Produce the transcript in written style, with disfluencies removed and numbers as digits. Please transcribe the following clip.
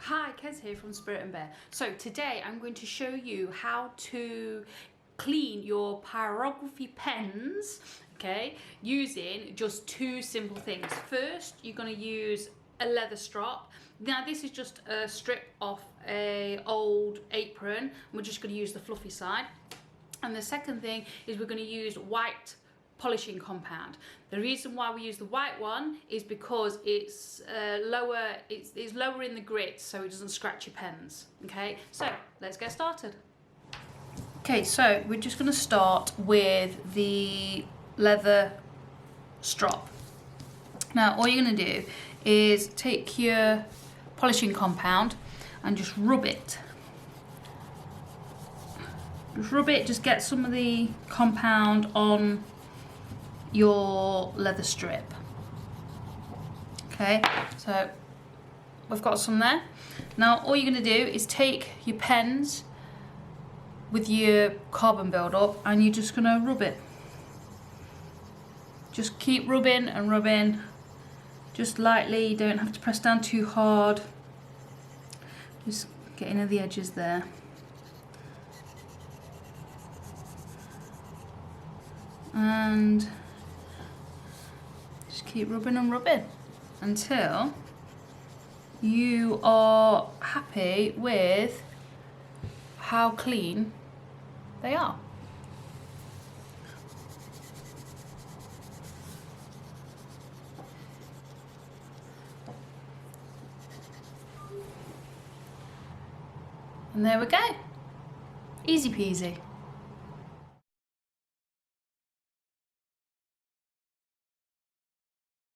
Hi, Kez here from Spirit and Bear. So today I'm going to show you how to clean your pyrography pens, okay, using just two simple things. First, you're going to use a leather strap. Now this is just a strip off a old apron. We're just going to use the fluffy side. And the second thing is we're going to use white polishing compound. The reason why we use the white one is because it's lower in the grit, so it doesn't scratch your pens. Okay, so let's get started. Okay, so we're just going to start with the leather strap. Now all you're going to do is take your polishing compound and just rub it. Just get some of the compound on your leather strip. Okay, so we've got some there. Now all you're going to do is take your pens with your carbon build-up and you're just going to rub it. Just keep rubbing and rubbing, just lightly. You don't have to press down too hard. Just getting at the edges there. And just keep rubbing and rubbing until you are happy with how clean they are. And there we go. Easy peasy.